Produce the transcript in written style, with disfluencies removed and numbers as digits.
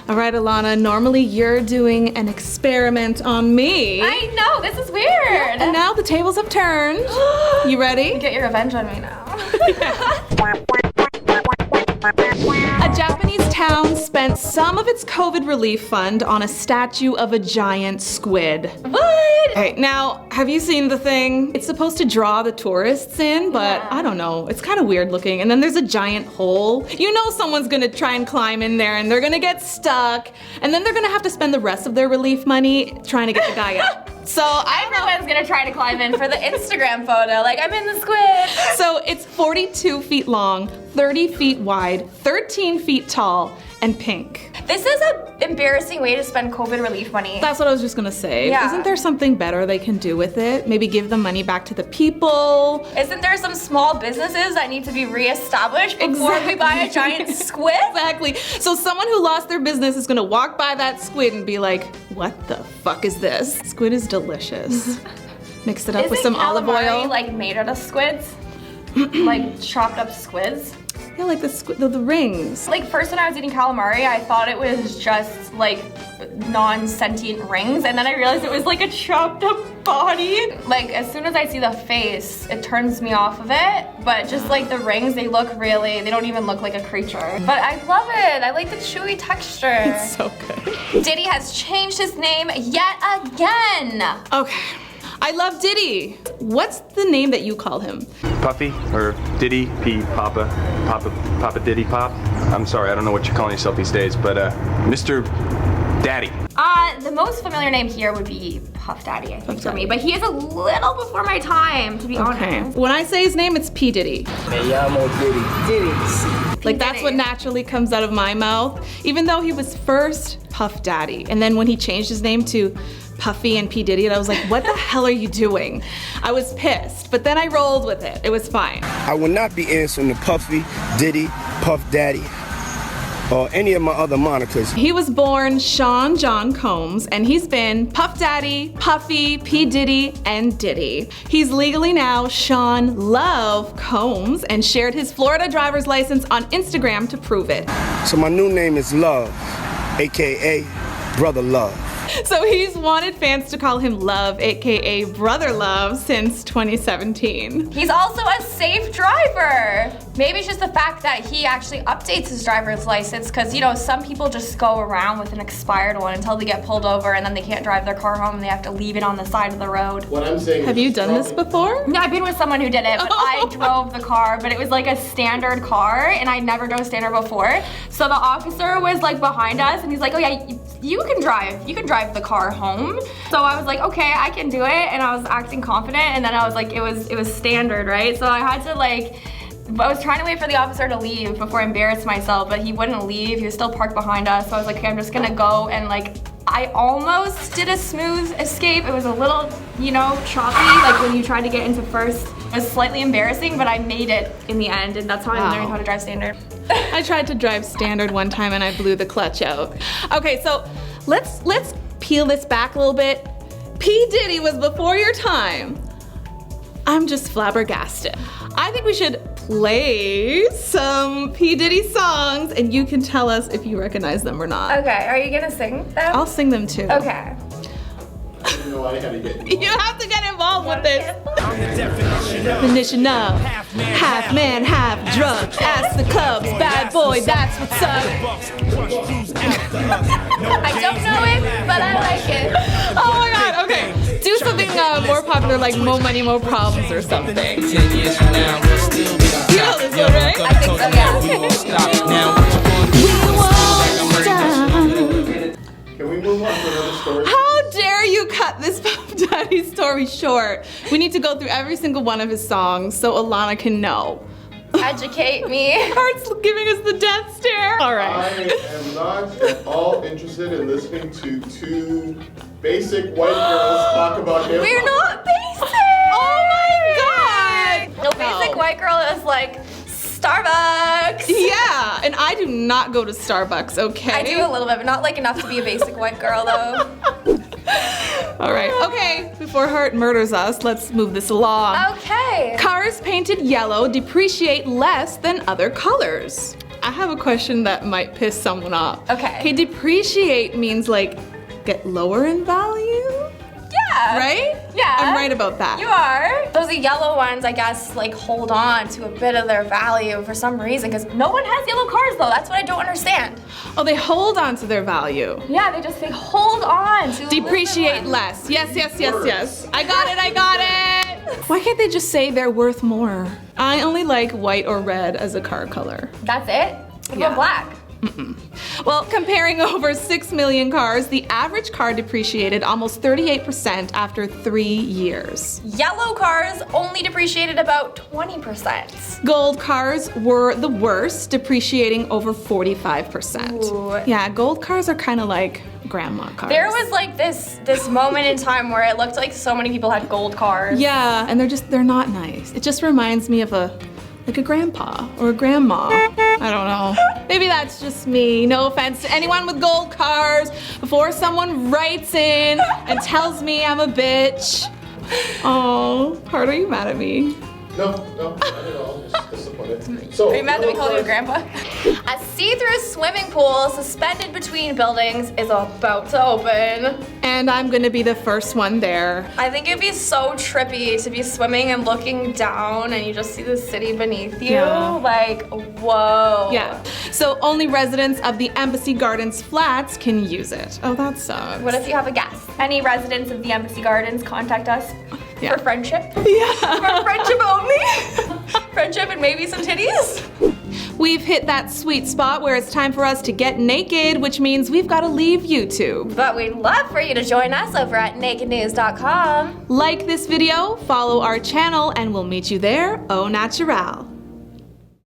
All right, Alana, normally you're doing an experiment on me. I know, this is weird. And now the tables have turned. You ready? Get your revenge on me now. A Japanese town spent some of its COVID relief fund on a statue of a giant squid. What? Okay, now, have you seen the thing? It's supposed to draw the tourists in, but I don't know. It's kind of weird looking. And then there's a giant hole. You know someone's gonna try and climb in there and they're gonna get stuck. And then they're gonna have to spend the rest of their relief money trying to get the guy out. So everyone's gonna try to climb in for the Instagram photo, like I'm in the squid. So it's 42 feet long, 30 feet wide, 13 feet tall, and pink. This is an embarrassing way to spend COVID relief money. That's what I was just gonna say. Yeah. Isn't there something better they can do with it? Maybe give the money back to the people. Isn't there some small businesses that need to be reestablished before we buy a giant squid? Exactly. So someone who lost their business is gonna walk by that squid and be like, what the fuck is this? Squid is delicious. Mix it up with some olive oil. Like made out of squids? Like chopped up squids? Yeah, like the rings. Like first when I was eating calamari, I thought it was just like non-sentient rings, and then I realized it was like a chopped up body. Like as soon as I see the face, it turns me off of it, but just like the rings, they don't even look like a creature. But I love it, I like the chewy texture. It's so good. Diddy has changed his name yet again. Okay, I love Diddy. What's the name that you call him? Puffy or Diddy, Papa Diddy Pop. I'm sorry, I don't know what you're calling yourself these days, but Mr. Daddy. The most familiar name here would be Puff Daddy, I think, for me, but he is a little before my time, to be honest. When I say his name, it's P. Diddy. Me llamo Diddy. Diddy. Like that's what naturally comes out of my mouth, even though he was first Puff Daddy. And then when he changed his name to Puffy and P. Diddy, and I was like, what the hell are you doing? I was pissed, but then I rolled with it. It was fine. I will not be answering to Puffy, Diddy, Puff Daddy, or any of my other monikers. He was born Sean John Combs, and he's been Puff Daddy, Puffy, P. Diddy, and Diddy. He's legally now Sean Love Combs and shared his Florida driver's license on Instagram to prove it. So my new name is Love, AKA Brother Love. So he's wanted fans to call him Love, aka Brother Love, since 2017. He's also a safe driver. Maybe it's just the fact that he actually updates his driver's license, because you know, some people just go around with an expired one until they get pulled over and then they can't drive their car home and they have to leave it on the side of the road. What I'm saying Have you done this before? No, I've been with someone who did it, but I drove the car, but it was like a standard car and I never drove standard before. So the officer was like behind us and he's like, oh yeah, you can drive the car home. So I was like, okay, I can do it, and I was acting confident, and then I was like, it was standard, right? So I had to I was trying to wait for the officer to leave before I embarrassed myself, but he wouldn't leave. He was still parked behind us, so I was like, okay, I'm just gonna go, and I almost did a smooth escape. It was a little, choppy, like when you tried to get into first. It was slightly embarrassing, but I made it in the end, and that's how I learned how to drive standard. I tried to drive standard one time and I blew the clutch out. Okay, so let's peel this back a little bit. P. Diddy was before your time. I'm just flabbergasted. I think we should play some P. Diddy songs and you can tell us if you recognize them or not. Okay, are you gonna sing them? I'll sing them too. Okay. No, I had to get involved. You have to get involved with this. Definition of half man, half drug. Ask the Cubs, bad boy, that's what's up. I don't know it, but I like it. Oh my god, okay. Do something more popular like Mo Money, Mo Problems or something. 10 years from now, we'll still be You know this one, right? I think so, yeah. We won't stop. Can we move on to another story? How dare you cut this Puff Daddy story short? We need to go through every single one of his songs so Alana can know. Educate me. Heart's giving us the death stare. All right. I am not at all interested in listening to two basic white girls talk about hip-hop. We're not basic. Oh my god. No, basic white girl is like Starbucks. Yeah, and I do not go to Starbucks, okay? I do a little bit, but not like enough to be a basic white girl though. All right, okay, before Heart murders us, let's move this along. Okay. Cars painted yellow depreciate less than other colors. I have a question that might piss someone off. Okay. Okay, depreciate means like get lower in value, Yeah. right? Yeah. I'm right about that. You are. Those yellow ones, I guess, like hold on to a bit of their value for some reason, because no one has yellow cars though. That's what I don't understand. Oh, they hold on to their value. Yeah, they hold on to Depreciate less. Yes, yes, yes, yes. I got it, I got it. Why can't they just say they're worth more? I only like white or red as a car color. That's it? What Yeah. about black? Well, comparing over 6 million cars, the average car depreciated almost 38% after 3 years. Yellow cars only depreciated about 20%. Gold cars were the worst, depreciating over 45%. Ooh. Yeah, gold cars are kind of like grandma cars. There was like this moment in time where it looked like so many people had gold cars. Yeah, and they're not nice. It just reminds me of a grandpa or a grandma. I don't know. Maybe that's just me. No offense to anyone with gold cars. Before someone writes in and tells me I'm a bitch. Oh, Hart, are you mad at me? No, not at all. Just disappointed. So, Are you mad that we called you a yellow cars- grandpa? A see-through swimming pool suspended between buildings is about to open. And I'm gonna be the first one there. I think it'd be so trippy to be swimming and looking down and you just see the city beneath you. Yeah. Like, whoa. Yeah. So only residents of the Embassy Gardens flats can use it. Oh, that sucks. What if you have a guest? Any residents of the Embassy Gardens, contact us Yeah. for friendship. Yeah. For friendship only. Friendship and maybe some titties. We've hit that sweet spot where it's time for us to get naked, which means we've got to leave YouTube. But we'd love for you to join us over at nakednews.com. Like this video, follow our channel, and we'll meet you there au natural.